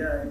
yeah.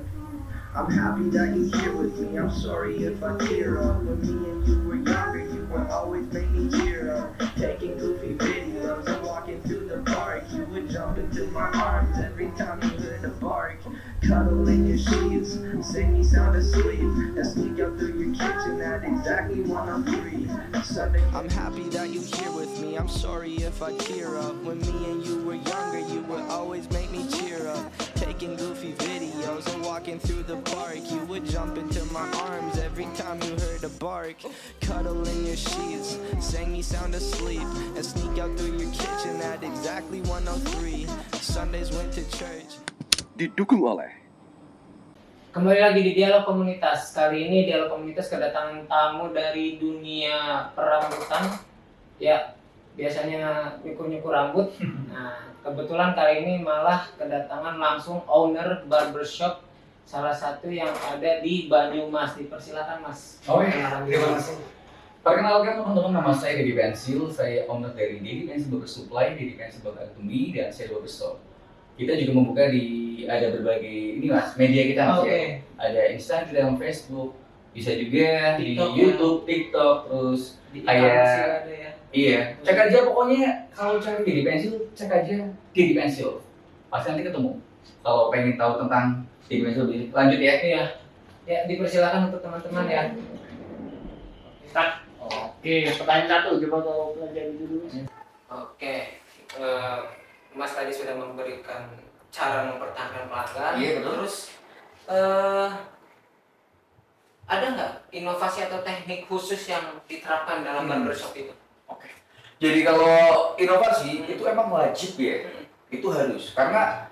I'm happy that you're here with me. I'm sorry if I tear up. When me and you were younger, you would always make me cheer up. Taking goofy videos and walking through the park. You would jump into my arms every time you heard a bark. Cuddle in your sheets, sing me sound asleep, and sneak up through your kitchen at exactly 103. Sunday. I'm happy that you're here with me. I'm sorry if I tear up. When me and you were younger, you would always make me cheer up. Taking goofy videos and walking through the park. You would jump into my arms every time you heard a bark. Cuddle in your sheets, sang me sound asleep, and sneak out through your kitchen at exactly 103. Sundays went to church. Didukung oleh Kembali lagi di Dialog Komunitas. Kali ini Dialog Komunitas kedatangan tamu dari dunia perambutan. Ya, biasanya nyukur-nyukur rambut. Nah, kebetulan kali ini malah kedatangan langsung owner barbershop salah satu yang ada di Banyumas. Dipersilakan Mas. Oh iya, terima kasih. Perkenalkan teman-teman, nama saya Dedi Pensil. Saya owner dari Dedi Pensil Barber Supply, Dedi Pensil Barber Academy, dan saya Barber Shop. Kita juga membuka ada berbagai mas media kita mas ya. Ada Instagram, Facebook, bisa juga TikTok, di YouTube, TikTok, terus Di kayak ada ya. iya. Cek aja pokoknya kalau cari Dedi Pensil, cek aja Dedi Pensil. Pasti nanti ketemu. Kalau pengen tahu tentang Dedi Pensil, lanjut ya. Iya. Ya, dipersilakan untuk teman-teman ya. Oke, pertanyaan satu, coba kalau pelajari dulu. Oke. Mas tadi sudah memberikan cara mempertahankan pelanggan. Iya, betul. Terus ada nggak inovasi atau teknik khusus yang diterapkan dalam barbershop itu? Oke. Jadi kalau inovasi itu emang wajib ya. Itu harus karena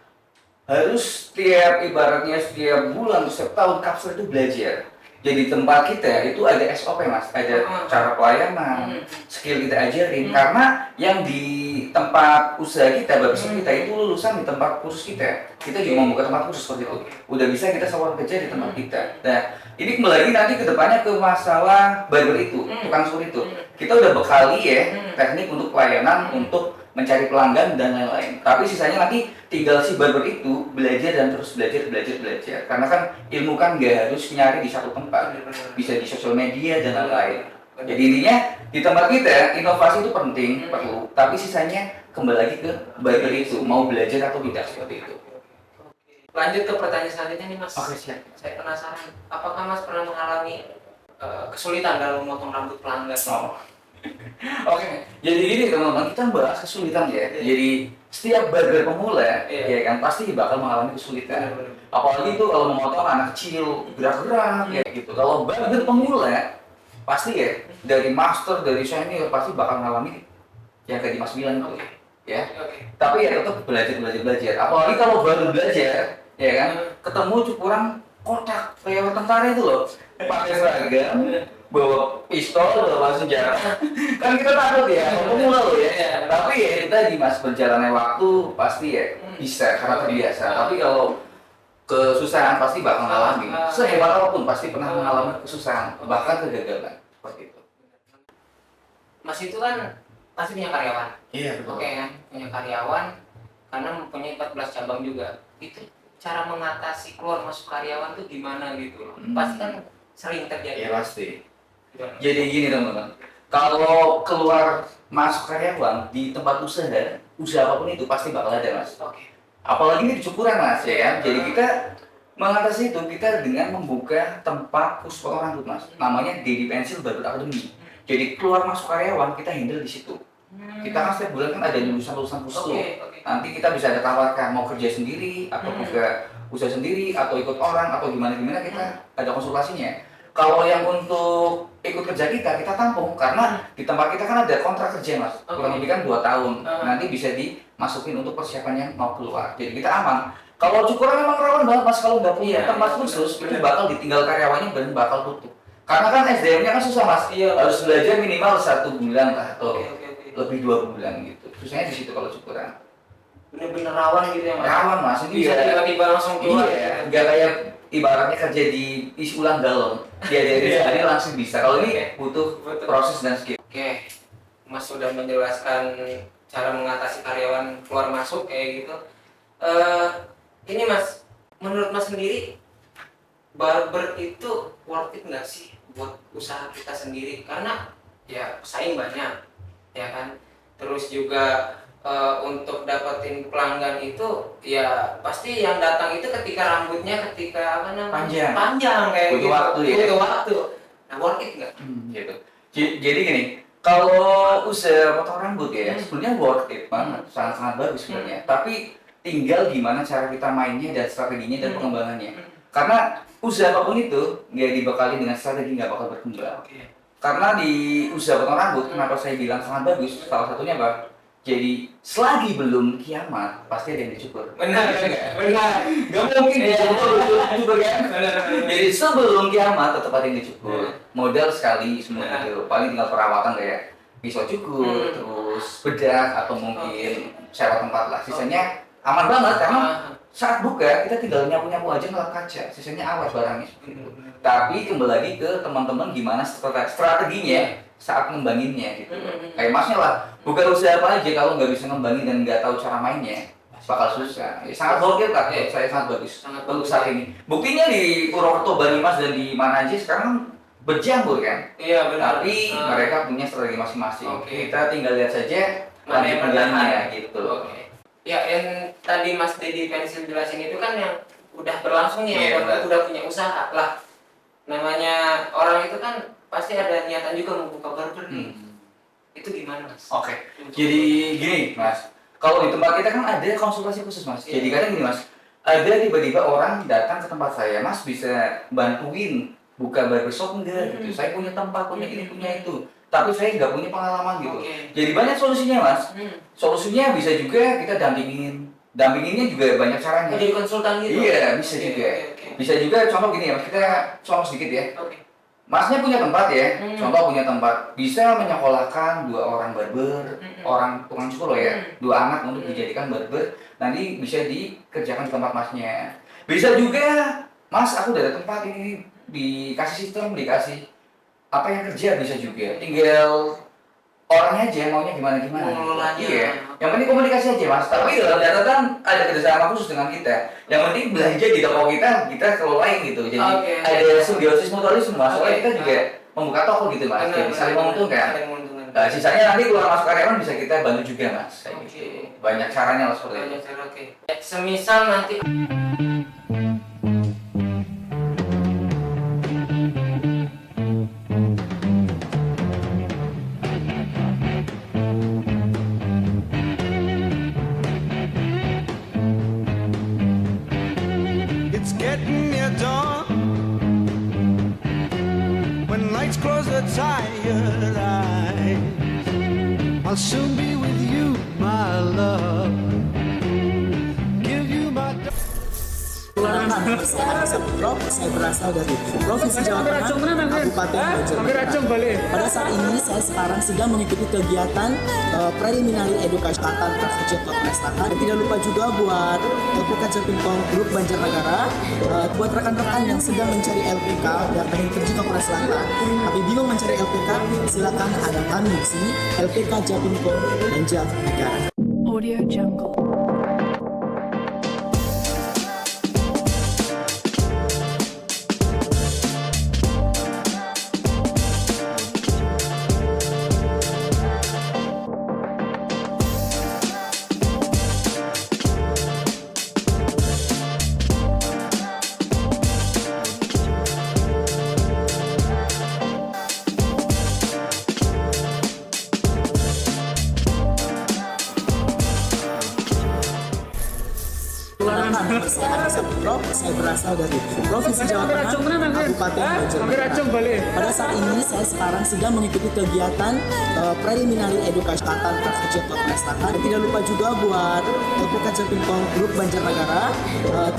harus ibaratnya setiap bulan atau setiap tahun kapsul itu belajar. Jadi tempat kita itu ada SOP mas, ada cara pelayanan, skill kita ajarin. Karena yang di tempat usaha kita, barbershop kita itu lulusan di tempat kursus kita. Kita juga mau buka tempat kursus seperti itu. Udah bisa kita sawar kerja di tempat kita. Nah, ini kembali lagi nanti ke depannya ke masalah barber itu, tukang sur itu. Kita udah bekali ya teknik untuk pelayanan, untuk mencari pelanggan dan lain-lain. Tapi sisanya nanti tinggal si barber itu belajar dan terus belajar. Karena kan ilmu kan nggak harus nyari di satu tempat, bisa di sosial media dan lain-lain. Jadi intinya di tempat kita inovasi itu penting, perlu. Tapi sisanya kembali lagi ke barber itu mau belajar atau tidak seperti itu. Lanjut ke pertanyaan selanjutnya nih Mas. Oke, siap. Saya penasaran, apakah Mas pernah mengalami kesulitan dalam memotong rambut pelanggan? Oh. Oke, jadi gini teman-teman, kita bahas kesulitan ya. Jadi setiap barber pemula, ya kan pasti bakal mengalami kesulitan. Apalagi itu kalau memotong anak kecil, gerak-gerak, ya gitu. Kalau barber pemula, pasti ya dari master, dari senior pasti bakal mengalami yang kayak Mas bilang itu, ya. Tapi ya tetap belajar. Apalagi kalau baru belajar, ya kan, ketemu cukuran kotak kayak tentara itu loh, pakai seragam. Bawa pistol, bawa senjata, kan kita takut ya, pemula loh ya. Tapi ya kita di mas berjalannya waktu pasti ya bisa karena terbiasa. Tapi kalau kesusahan pasti bakal mengalami. Sehebat apapun pasti pernah mengalami kesusahan, bahkan kegagalan seperti itu. Mas itu kan pasti punya karyawan. Iya betul. Oke kan, punya karyawan karena mempunyai 14 cabang juga. Itu cara mengatasi keluar masuk karyawan tuh gimana gitu loh. Pasti kan sering terjadi. Iya pasti. Jadi gini teman-teman, kalau keluar masuk karyawan di tempat usaha apapun itu pasti bakal ada mas. Apalagi ini di cukuran mas ya kan. Jadi kita mengatasi itu kita dengan membuka tempat khusus potong rambut mas. Namanya Dedi Pensil Barber Academy. Jadi keluar masuk karyawan kita handle di situ. Kita kan setiap bulan kan ada lulusan khusus tuh. Nanti kita bisa ada tawarkan mau kerja sendiri atau buka usaha sendiri atau ikut orang atau gimana kita ada konsultasinya. Kalau yang untuk ikut kerja kita tampung karena di tempat kita kan ada kontrak kerja mas, kurang lebih kan 2 tahun. Nanti bisa dimasukin untuk persiapan yang mau keluar. Jadi kita aman. Kalau cukuran memang rawan banget mas, kalau nggak punya tempat khusus itu bakal ditinggal karyawannya dan bakal tutup. Karena kan SDM-nya kan susah mas, harus belajar minimal 1 bulan lah atau lebih 2 bulan gitu. Susahnya di situ kalau cukuran. Bener-bener rawan gitu ya mas? Rawan mas, ini bisa tiba-tiba langsung keluar. Iya, nggak kayak ibaratnya kerja di isi ulang galon, diajarin sehari langsung bisa. Kalau ini butuh proses dan skill. Oke, Mas sudah menjelaskan cara mengatasi karyawan keluar masuk kayak gitu. Ini Mas, menurut Mas sendiri barber itu worth it nggak sih buat usaha kita sendiri? Karena ya pesaing banyak, ya kan. Terus juga untuk dapetin pelanggan itu ya pasti yang datang itu ketika rambutnya ketika apa namanya panjang kayak butuh gitu. waktu ya. Butuh waktu. Nah, worth it nggak? Gitu. Jadi gini, kalau usaha potong rambut ya, sebenarnya worth it banget, sangat-sangat bagus sebenarnya. Tapi tinggal gimana cara kita mainnya dan strateginya dan pengembangannya. Karena usaha apapun itu nggak dibekali dengan strategi nggak bakal berkembang. Karena di usaha potong rambut, kenapa saya bilang sangat bagus? Salah satunya apa? Jadi selagi belum kiamat pasti ada yang dicukur. Benar, benar. Gak mungkin ya, dicukur kan? Jadi sebelum kiamat tetap ada yang dicukur. Modal sekali semua itu. Paling tinggal perawatan kayak pisau cukur, terus bedak atau mungkin sewa tempat lah. Sisanya aman banget karena saat buka kita tinggal nyapu-nyapu aja ngelap kaca. Sisanya awas barangnya. Tapi kembali lagi ke teman-teman gimana strateginya saat ngembanginnya gitu. Kayak Masnya lah, bukan usaha apa aja kalau nggak bisa ngembangin dan nggak tahu cara mainnya bakal susah. Ya, sangat worth it lah, saya sangat bagus untuk saat ini. Buktinya di Purwokerto, Banyumas dan di mana aja sekarang berjamur kan. Iya benar. Tapi mereka punya strategi masing-masing. Kita tinggal lihat saja mana yang bertahan gitu. Ya yang tadi Mas Dedi Pensil jelasin itu kan yang udah berlangsung nih, yang udah punya usaha lah. Namanya orang itu kan pasti ada niatan juga mau buka barber nih. Itu gimana Mas? Jadi gini Mas, kalau di tempat kita kan ada konsultasi khusus Mas. Jadi kadang gini Mas, ada tiba-tiba orang datang ke tempat saya, Mas bisa bantuin buka barbershop enggak gitu. Saya punya tempat, punya ini, punya itu. Tapi saya nggak punya pengalaman gitu. Jadi banyak solusinya Mas. Solusinya bisa juga kita dampingin. Dampinginnya juga banyak caranya. Jadi konsultan gitu? Iya, bisa juga. Bisa juga contoh gini ya Mas, kita contoh sedikit ya. Masnya punya tempat ya, contoh punya tempat, bisa menyekolahkan 2 orang barber, orang tukang cukur loh ya, 2 anak untuk dijadikan barber, nanti bisa dikerjakan di tempat Masnya. Bisa juga, Mas aku udah ada tempat ini, dikasih sistem, dikasih apa yang kerja bisa juga, tinggal orangnya aja maunya gimana-gimana. Iya, yang penting komunikasi aja Mas, tapi dalam catatan ada kerjasama khusus dengan kita. Yang penting belanja di toko kita kelolain gitu, jadi ada simbiosis mutualisme Mas, soalnya kita juga membuka toko gitu Mas, jadi saling menguntungkan. Nah, sisanya nanti keluar masuk karyawan bisa kita bantu juga Mas, kayak gitu. Banyak caranya lah seperti itu. Semisal nanti close the tired eyes. I'll soon be with you, my love. Give you my. Saya Saputro, saya berasal dari Provinsi Jawa Tengah, Kabupaten Banjarnegara. Pada saat ini saya sekarang sedang mengikuti kegiatan preliminary education angkatan kerja Selatan. Tidak lupa juga buat LPK Japinkong Grup Banjarnegara, buat rekan-rekan yang sedang mencari LPK dan pengen kerja ke Korea Selatan, tapi bingung mencari LPK, silakan ada kami di sini, LPK Japinkong Banjarnegara. Audio Jungle. Saya Saputro, saya berasal dari Provinsi Jawa Tengah, Kabupaten Banjarnegara. Pada saat ini saya sekarang sedang mengikuti kegiatan preliminary education angkatan kerja Selatan. Tidak lupa juga buat LPK Japinkong Grup Banjarnegara,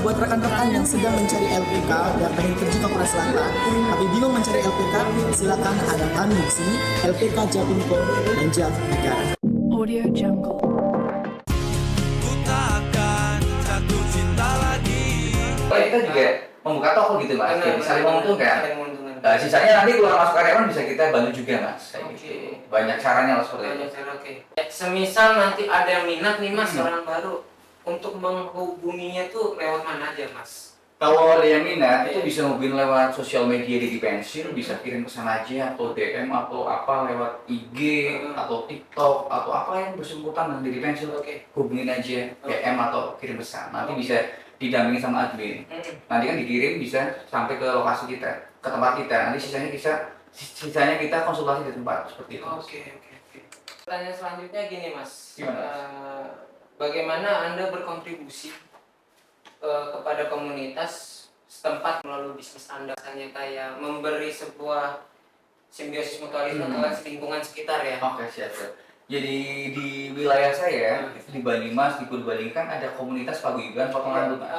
buat rekan-rekan yang sedang mencari LPK dan pengen kerja ke Korea Selatan, tapi bingung mencari LPK, silakan ada kami di sini, LPK Japinkong Banjarnegara. Audio Jungle. Kita juga membuka toko gitu Mas, jadi saling menguntungkan. Nah, sisanya nanti keluar masuk karyawan bisa kita bantu juga Mas, kayak gitu. Banyak caranya lah seperti itu. Semisal nanti ada yang minat nih Mas, orang baru untuk menghubunginya tuh lewat mana aja Mas? Kalau ada yang minat, itu Iya. bisa hubungin lewat sosial media di Pensil, bisa kirim pesan aja, atau DM, atau apa lewat IG, atau TikTok, atau apa yang bersangkutan dengan Didi Pensil. Oke. Hubungin aja, DM atau kirim pesan. Nanti bisa didampingi sama admin. Nanti kan dikirim bisa sampai ke lokasi kita, ke tempat kita. Nanti sisanya kita konsultasi di tempat seperti itu. Oke. Pertanyaan selanjutnya gini Mas. Gimana? Bagaimana Anda berkontribusi kepada komunitas setempat melalui bisnis Anda? Misalnya kayak memberi sebuah simbiosis mutualisme ke lingkungan sekitar ya. Oke, siap. Jadi di wilayah saya, di Banyumas, di Purbalingga ada komunitas paguyuban potong rambut, Mas.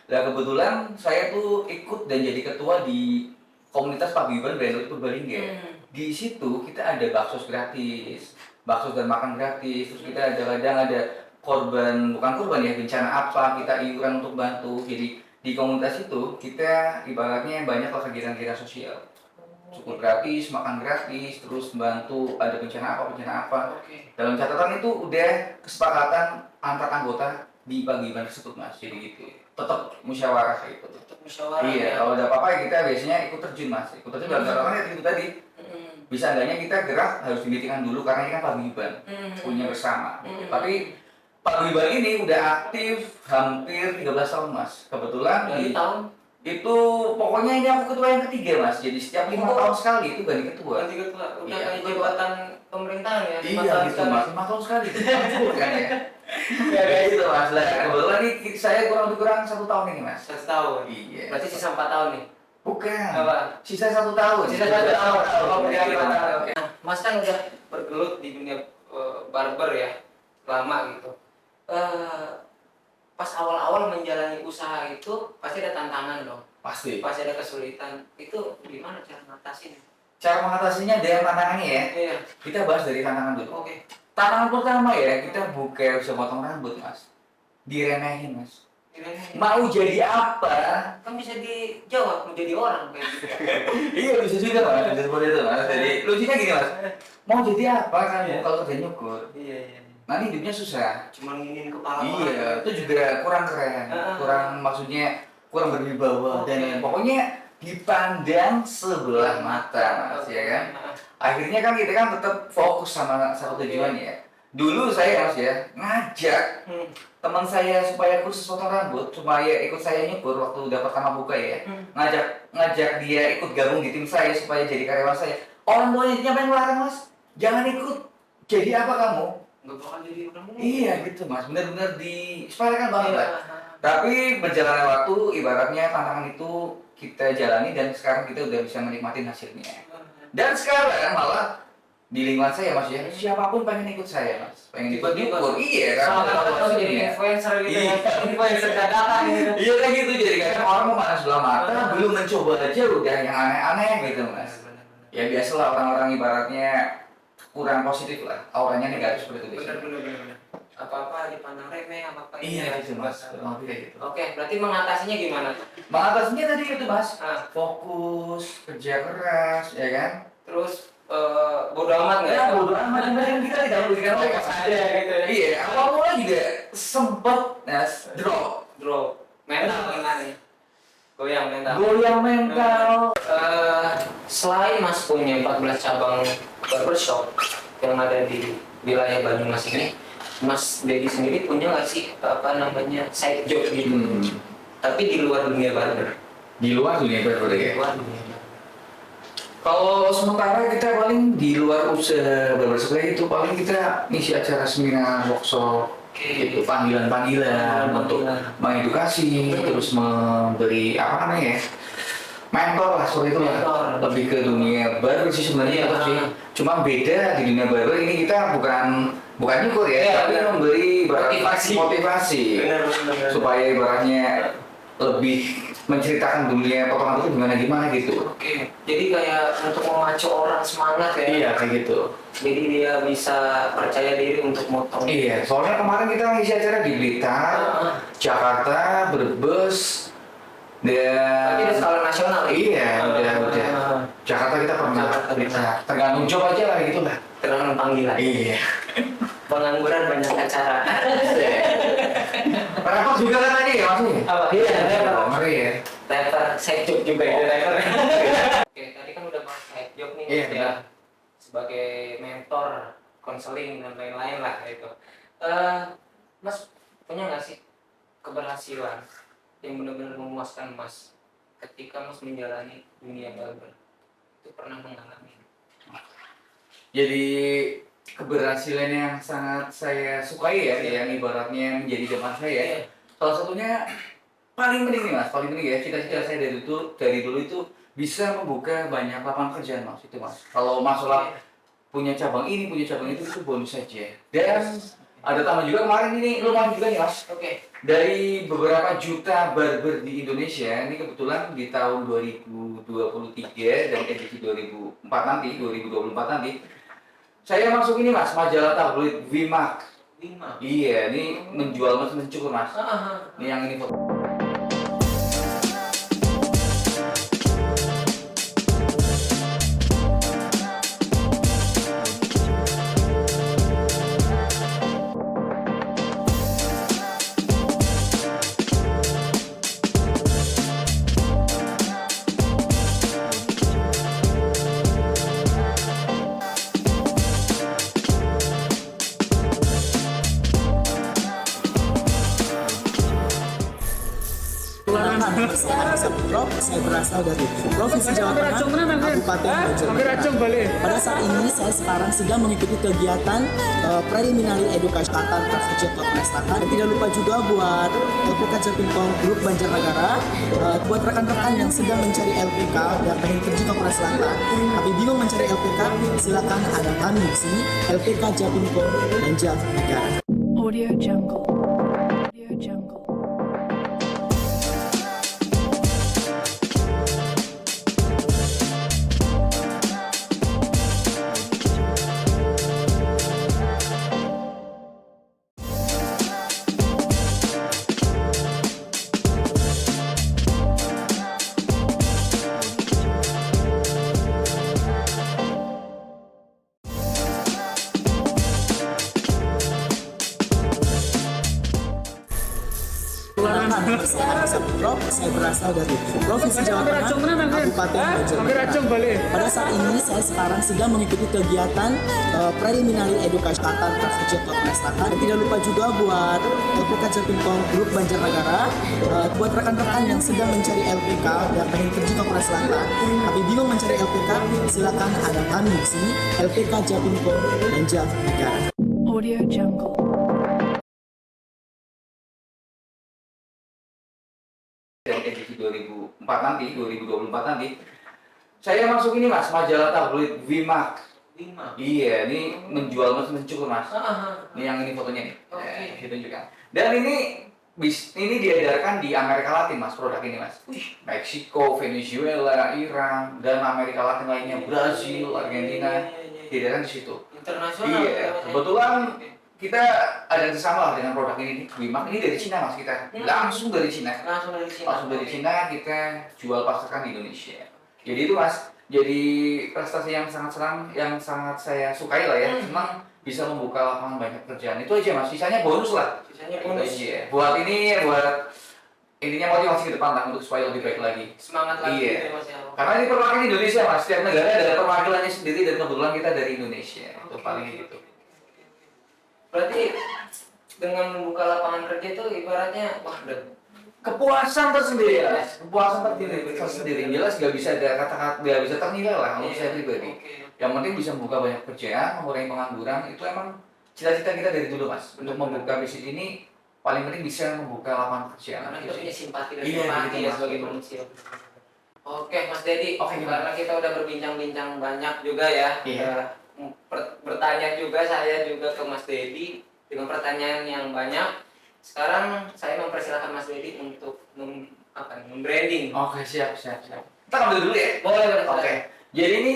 Nah, kebetulan saya tuh ikut dan jadi ketua di komunitas paguyuban Brandon Purbalingga. Di situ kita ada bakso gratis, bakso dan makan gratis. Terus kita kadang ada bukan korban ya, bencana apa, kita iuran untuk bantu. Jadi di komunitas itu kita ibaratnya banyak lah kegiatan-kegiatan sosial. Cukup gratis, makan gratis, terus bantu ada bencana apa. Dalam catatan itu udah kesepakatan antar anggota di paguyuban tersebut Mas. Jadi gitu. Tetap musyawarah kayak gitu. Iya, kalau ada apa-apa ya kita biasanya ikut terjun Mas. Ikut terjun dalam catatan itu tadi. Bisa adanya kita gerak harus dimitikan dulu karena ini kan paguyuban punya bersama. Tapi paguyuban ini udah aktif hampir 13 tahun Mas. Kebetulan Dari di tahun itu pokoknya ini aku ketua yang ketiga Mas. Jadi setiap 5 tahun sekali itu ganti ketua. ganti ketua udah Iya, kayak betul. jabatan pemerintahan ya. Iya 5 tahun gitu sekali. Mas, 5 tahun sekali. Ampun kan ya. Kayak gitu Mas. Nah, kebetulan ini saya kurang lebih kurang 1 tahun ini Mas. 1 tahun. Iya. Berarti sisa 4 tahun nih. Bukan. Apa? Sisa 1 tahun. Sisa 1 tahun. Oh, Iya, iya, iya. Oke. Nah, Mas kan udah bergelut di dunia barber ya, lama gitu. Pas awal-awal menjalani usaha itu pasti ada tantangan dong. Pasti. Pasti ada kesulitan. Itu gimana cara ngatasinnya? Cara mengatasinya dengan tantangannya ya. Iya. Kita bahas dari tantangan dulu. Oke. Tantangan pertama ya, kita bukan bisa potong rambut Mas. Diremehin Mas. Kira-kira Mau jadi apa? kan bisa dijawab menjadi orang kayak gitu. Iya bisa juga Mas, bisa seperti itu Mas. Jadi lucunya gini Mas, mau jadi apa kamu kalau kerja nyukur? Iya. Nanti hidupnya susah. Cuman nginin kepala. Iya, itu juga kurang keren, kurang maksudnya kurang berwibawa dan pokoknya dipandang sebelah mata Mas ya kan. Akhirnya kan kita kan tetap fokus sama satu tujuan ya. Dulu saya Mas ya ngajak teman saya supaya kursus potong rambut, supaya ikut saya nyukur waktu udah pertama buka ya. Ngajak dia ikut gabung di tim saya supaya jadi karyawan saya. Orang tuanya nyampe ngelarang Mas, jangan ikut. Jadi apa kamu? Nggak bakal jadi orang mulu. Iya gitu Mas, benar-benar disepelekan banget lah. Tapi berjalannya waktu, ibaratnya tantangan itu kita jalani dan sekarang kita udah bisa menikmati hasilnya. Dan sekarang malah di lingkungan saya Mas ya, siapapun pengen ikut saya Mas, pengen ikut nyukur. Iya kan? Sama kalau jadi influencer gitu ya, influencer dadakan gitu. Iya kan gitu, jadi kadang orang mau panas sebelah mata, belum mencoba aja udah yang aneh-aneh gitu Mas. Ya biasalah orang-orang ibaratnya kurang positif lah, auranya negatif seperti itu biasanya. Bener. Apa-apa dipandang remeh, apa-apa Iya gitu Mas, kurang lebih kayak gitu. Oke, berarti mengatasinya gimana? Mengatasinya tadi itu Mas, Ah. fokus, kerja keras, ya kan? Terus bodo amat nggak? Ya bodo amat, yang kita tidak merugikan mereka Ada gitu ya. Iya, awal-awal juga sempet drop. Mental gimana nih? Goyang mental. Goyang mental. Selain Mas punya 14 cabang barbershop yang ada di wilayah Banyumas ini, Mas Dedi sendiri punya nggak sih side job gitu? Tapi di luar dunia barber. Di luar dunia barber Di ya. luar dunia barber. Kalau sementara kita paling di luar usaha barbershop itu paling kita ngisi acara seminar, workshop, itu panggilan-panggilan untuk mengedukasi, terus memberi apa namanya ya, mentor lah seperti itu lah. Lebih ke dunia barber sih sebenarnya tetap sih. Cuma beda di dunia barber ini kita bukan nyukur ya, tapi memberi motivasi Benar. supaya ibaratnya lebih menceritakan dunia potongan itu gimana gitu. Oke, jadi kayak untuk memacu orang semangat ya. Iya kayak gitu. Jadi dia bisa percaya diri untuk motong. Iya, soalnya kemarin kita ngisi acara di Blitar, Jakarta, Brebes, dan Tapi udah skala nasional ya? Iya, udah. Jakarta kita pernah, Blitar. Tergantung job aja lah gitu lah. Tergantung panggilan. Iya. Pengangguran banyak acara. Rapper juga kan tadi ya maksudnya? Apa? Iya, rapper. Ngeri ya. Rapper side job juga itu rapper. Oke, tadi kan udah bahas side job nih. Iya, Mas, ya. benar. Sebagai mentor, konseling dan lain-lain lah itu. Mas punya nggak sih keberhasilan yang benar-benar memuaskan Mas ketika Mas menjalani dunia barber? Itu pernah mengalami? Jadi keberhasilan yang sangat saya sukai ya, yang ibaratnya menjadi depan saya. Iya. Salah satunya paling penting nih mas, paling penting ya, cita-cita saya dari dulu itu bisa membuka banyak lapangan kerjaan mas, itu mas. Kalau masalah punya cabang ini, punya cabang itu bonus saja. Dan ada tambah juga kemarin ini lumayan juga nih mas. Oke. Dari beberapa juta barber di Indonesia, ini kebetulan di tahun 2023 dan edisi 2024 nanti, saya masuk ini mas, majalah tabloid Wimak. 5. Iya, ini menjual mas mencukur mas. Ini yang ini foto. Saya Saputro, saya berasal dari Provinsi Jawa Tengah, Kabupaten Banjarnegara. Pada saat ini saya sekarang sedang mengikuti kegiatan preliminary education Katan Prakerja Selatan. Dan tidak lupa juga buat LPK Japimpong Grup Banjarnegara, buat rekan-rekan yang sedang mencari LPK dan pengen kerja ke Korea Selatan, tapi bingung mencari LPK, silakan ada kami di sini, LPK Japimpong Banjarnegara. Audio Jungle. Audio Jungle. Saya Saputro, saya berasal dari Provinsi Jawa Tengah, Kabupaten Banjarnegara. Pada saat ini saya sekarang sedang mengikuti kegiatan preliminary education Katan Prakerja Selatan. Dan tidak lupa juga buat LPK Japimpong Grup Banjarnegara, buat rekan-rekan yang sedang mencari LPK dan pengen kerja ke Korea Selatan, tapi bingung mencari LPK, silakan ada kami di sini, LPK Japimpong Banjarnegara. Audio Jungle. Dan edisi 2024 nanti, saya masuk ini mas, majalah tabloid Wimak. 5. Iya, ini menjual mas mencukur mas. Ini yang ini fotonya nih, saya tunjukkan. Dan ini diedarkan di Amerika Latin mas, produk ini mas. Meksiko, Venezuela, Iran, dan Amerika Latin lainnya, Brazil, Argentina, diedarkan di situ. Internasional. Iya, kebetulan kita ada bersama lah dengan produk ini nih, Wimak. Ini dari Cina mas kita, langsung dari Cina. Langsung dari Cina kita jual pasarkan di Indonesia. Jadi itu mas, jadi prestasi yang sangat senang, yang sangat saya sukai lah ya. Senang bisa membuka lapangan banyak kerjaan. Itu aja mas, sisanya bonus lah. Sisanya Itu bonus. aja. Buat ini, buat intinya motivasi ke depan lah untuk supaya lebih baik lagi. Semangat lagi Iya. gitu ya, Mas ya. Karena ini perwakilan Indonesia mas, setiap negara ada perwakilannya sendiri dan kebetulan kita dari Indonesia. Itu paling gitu. Berarti dengan membuka lapangan kerja itu ibaratnya wah Kepuasan tersendiri ya, kepuasan tersendiri. Jelas nggak bisa ada kata-kata, nggak bisa ternilai lah untuk saya pribadi. Yang penting bisa membuka banyak kerjaan, mengurangi pengangguran, itu emang cita-cita kita dari dulu mas. Untuk membuka bisnis ini paling penting bisa membuka lapangan kerjaan. karena kita punya simpati dan Iya, empati gitu, ya Mas. sebagai manusia. Oke Mas Dedi, Oke, gimana? karena kita udah berbincang-bincang banyak juga ya. Iya. Bertanya juga saya juga ke Mas Dedi dengan pertanyaan yang banyak. Sekarang saya mempersilahkan Mas Dedi untuk membranding. Oke, siap. Kita ambil dulu ya. Boleh. Oke. Jadi ini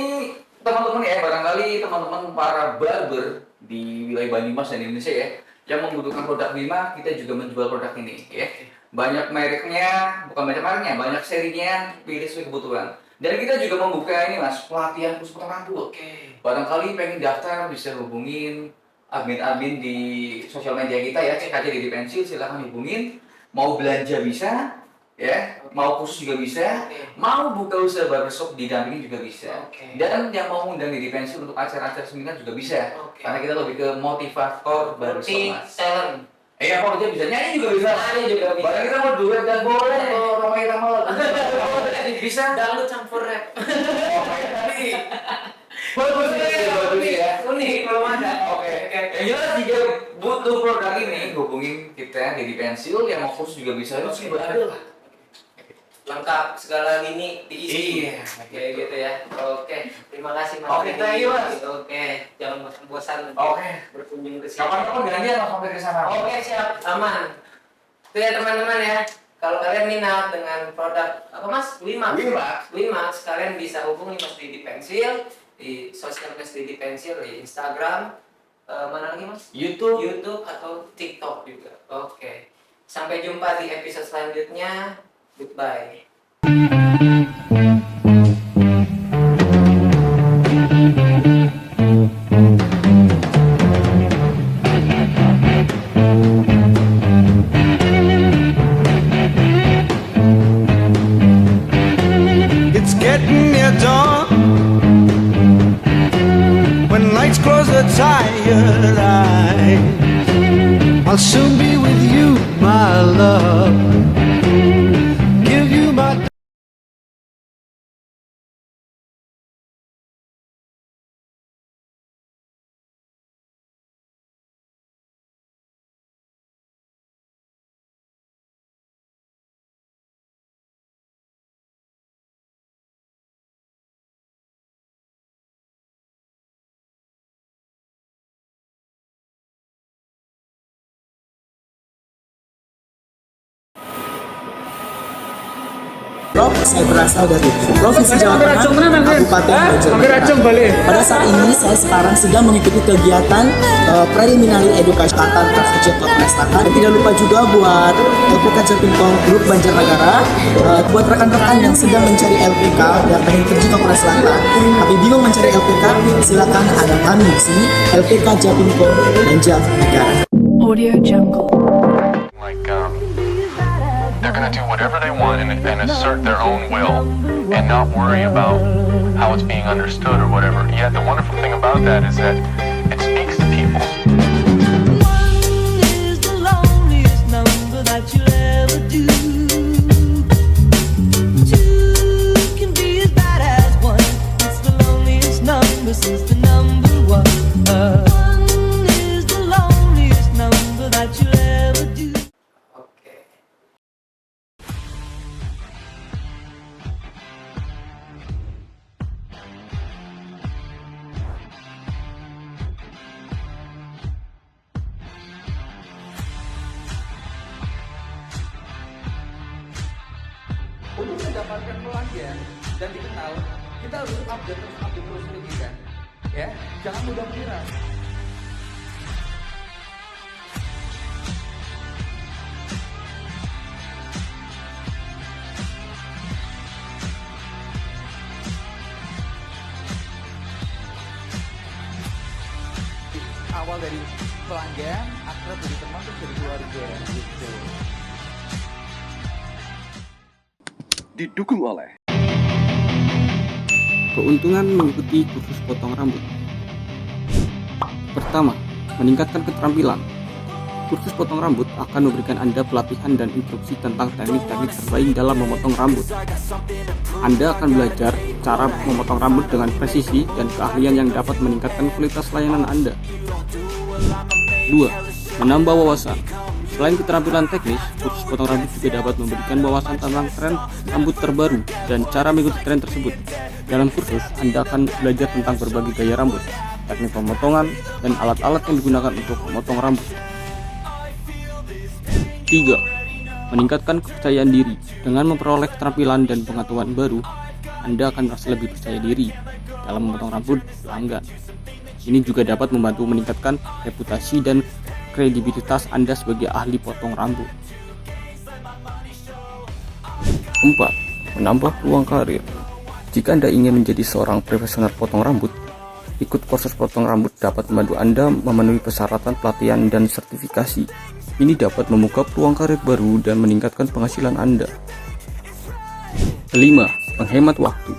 teman-teman ya, barangkali teman-teman para barber di wilayah Banyumas dan Indonesia ya, yang membutuhkan produk Bima, kita juga menjual produk ini ya. Banyak mereknya, bukan banyak mereknya, banyak serinya, pilih sesuai kebutuhan. Dan kita juga membuka ini mas, pelatihan khusus potong rambut. Barangkali pengen daftar bisa hubungin admin-admin di sosial media kita ya, cek aja di Pensil, silahkan hubungin. Mau belanja bisa, ya, mau kursus juga bisa, mau buka usaha barbershop didampingi juga bisa. Dan yang mau undang di Pensil untuk acara-acara seminar juga bisa. Karena kita lebih ke motivator barbershop, Mas. Talent. Iya, apa aja bisa, nyanyi juga bisa. Nyanyi juga bisa. Bahkan kita mau duet dan boleh, kalau Roma Irama bisa. Dangdut campur rap. Bagus ya. Unik belum ada. Oke. Yang jelas jika butuh produk ini hubungin kita di Pensil, yang mau kursus juga bisa. Itu juga ada lah. Lengkap segala lini diisi. Iya, Kayak gitu ya. Oke, terima kasih Mas. Oke, thank you, Mas. Oke, jangan bosan-bosan Oke. berkunjung ke sini. Kapan-kapan gantian langsung mampir ke sana. Oke, siap, aman. Itu ya teman-teman ya. Kalau kalian minat dengan produk apa Mas? Wimax, kalian bisa hubungi Mas Didi Pensil di sosial Mas Didi Pensil di Instagram, mana lagi Mas? YouTube atau TikTok juga. Oke. Sampai jumpa di episode selanjutnya. Goodbye. It's getting near dawn. When lights close the tired eyes, I'll soon be with you, my love. Give you my Saya berasal dari Provinsi Jawa Tengah, Kabupaten Banjarnegara. Pada saat ini saya sekarang sedang mengikuti kegiatan preliminary education Katan Prakerja Kota Selatan. Tidak lupa juga buat LPK Japimpong Grup Banjarnegara, buat rekan-rekan yang sedang mencari LPK dan pengen kerja ke Kota Selatan, tapi bingung mencari LPK, silakan ada kami di sini, LPK Japimpong Banjarnegara. Audio Jungle. They're going to do whatever they want and assert their own will and not worry about how it's being understood or whatever. Yet the wonderful thing about that is that it speaks to people. One is the loneliest number that you'll ever do. Two can be as bad as one. It's the loneliest number since the number one. One is the loneliest number that you'll ever do. Untuk mendapatkan pelanggan dan dikenal, kita harus update terus diri kita. Ya, jangan mudah menyerah. Awal dari pelanggan, akrab jadi teman, terus jadi keluarga gitu. Didukung oleh keuntungan mengikuti kursus potong rambut. Pertama, meningkatkan keterampilan. Kursus potong rambut akan memberikan Anda pelatihan dan instruksi tentang teknik-teknik terbaik dalam memotong rambut. Anda akan belajar cara memotong rambut dengan presisi dan keahlian yang dapat meningkatkan kualitas layanan Anda. 2. Menambah wawasan. Selain keterampilan teknis, kursus potong rambut juga dapat memberikan wawasan tentang tren rambut terbaru dan cara mengikuti tren tersebut. Dalam kursus, Anda akan belajar tentang berbagai gaya rambut, teknik pemotongan, dan alat-alat yang digunakan untuk memotong rambut. 3. Meningkatkan kepercayaan diri. Dengan memperoleh keterampilan dan pengetahuan baru, Anda akan merasa lebih percaya diri dalam memotong rambut pelanggan. Ini juga dapat membantu meningkatkan reputasi dan kredibilitas Anda sebagai ahli potong rambut. 4. Menambah peluang karir. Jika Anda ingin menjadi seorang profesional potong rambut, Ikut kursus potong rambut dapat membantu Anda memenuhi persyaratan pelatihan dan sertifikasi. Ini dapat membuka peluang karir baru dan meningkatkan penghasilan Anda. 5. Menghemat waktu.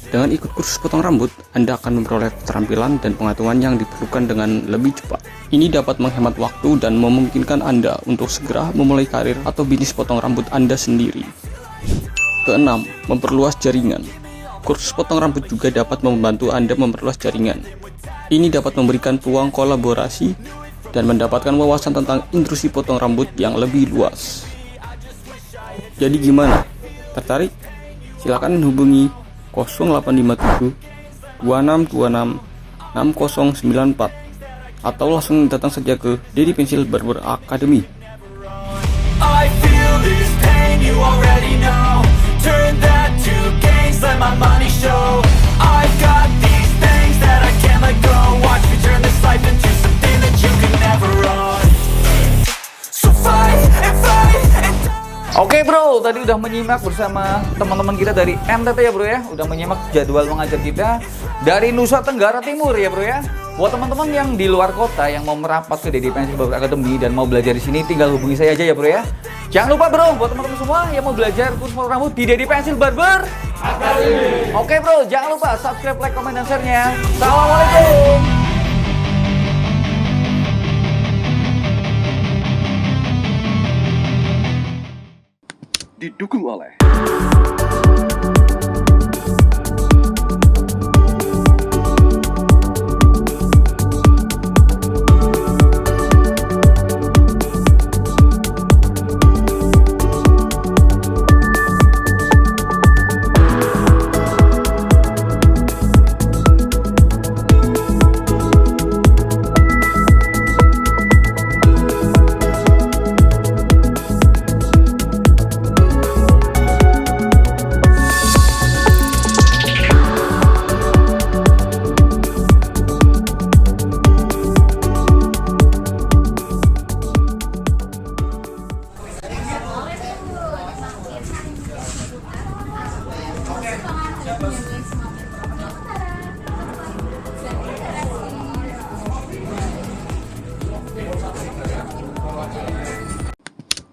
Dengan ikut kursus potong rambut, Anda akan memperoleh keterampilan dan pengetahuan yang diperlukan dengan lebih cepat. Ini dapat menghemat waktu dan memungkinkan Anda untuk segera memulai karir atau bisnis potong rambut Anda sendiri. Keenam, memperluas jaringan. Kursus potong rambut juga dapat membantu Anda memperluas jaringan. Ini dapat memberikan peluang kolaborasi dan mendapatkan wawasan tentang industri potong rambut yang lebih luas. Jadi gimana? Tertarik? Silakan hubungi 0857 2626 6094 atau langsung datang saja ke Dedi Pensil Barber Academy. I feel this pain, you already know. Turn that to gains, let my money show. I've got these things that I can't let go. Watch me turn this life into something that you can never run. So fight and fight and Oke bro, tadi udah menyimak bersama teman-teman kita dari MTT ya bro ya. Udah menyimak jadwal mengajar kita dari Nusa Tenggara Timur ya bro ya. Buat teman-teman yang di luar kota yang mau merapat ke Dedi Pensil Barber Academy dan mau belajar di sini, tinggal hubungi saya aja ya bro ya. Jangan lupa bro, buat teman-teman semua yang mau belajar kursus potong rambut di Dedi Pensil Barber Academy. Oke bro, jangan lupa subscribe, like, komen, dan share-nya. Assalamualaikum. Didukung oleh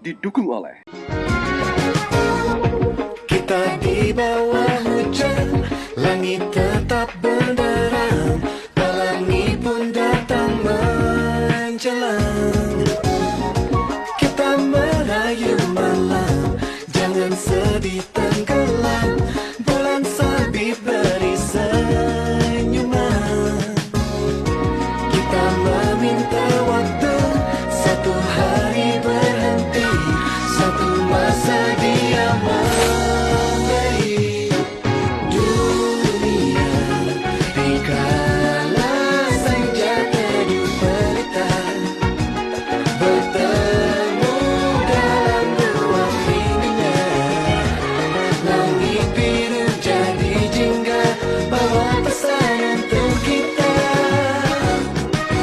didukung oleh Kita di bawah hujan, langit tetap benderang, pelangi pun datang menjelang. Kita merayu malam, jangan sedih tenggelam, bulan sabit beri senyuman. Kita meminta waktu, satu hari berhenti, satu masa dia memberi dunia. Dikala senja teduh pelita, bertemu dalam ruang rindunya. Langit biru jadi jingga, bawa pesan untuk kita.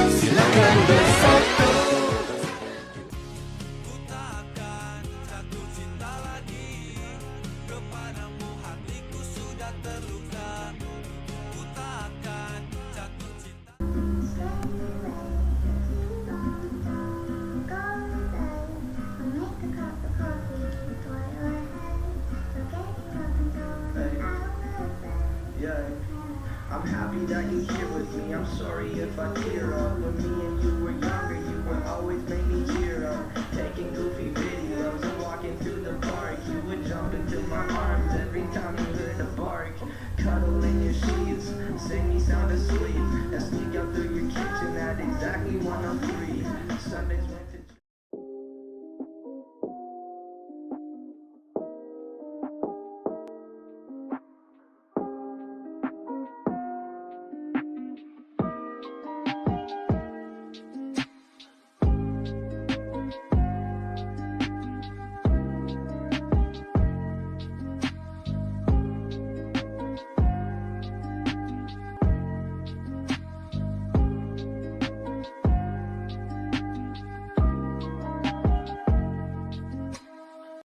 Silakan bersatu. Yeah, I'm happy that you're here with me. I'm sorry if I tear up. When me and you were younger, you would always make me cheer up. Taking goofy videos and walking through the park. You would jump into my arms every time you heard a bark. Cuddle in your sheets, sing me sound asleep, and sneak out through your kitchen at exactly 1:03. Sundays when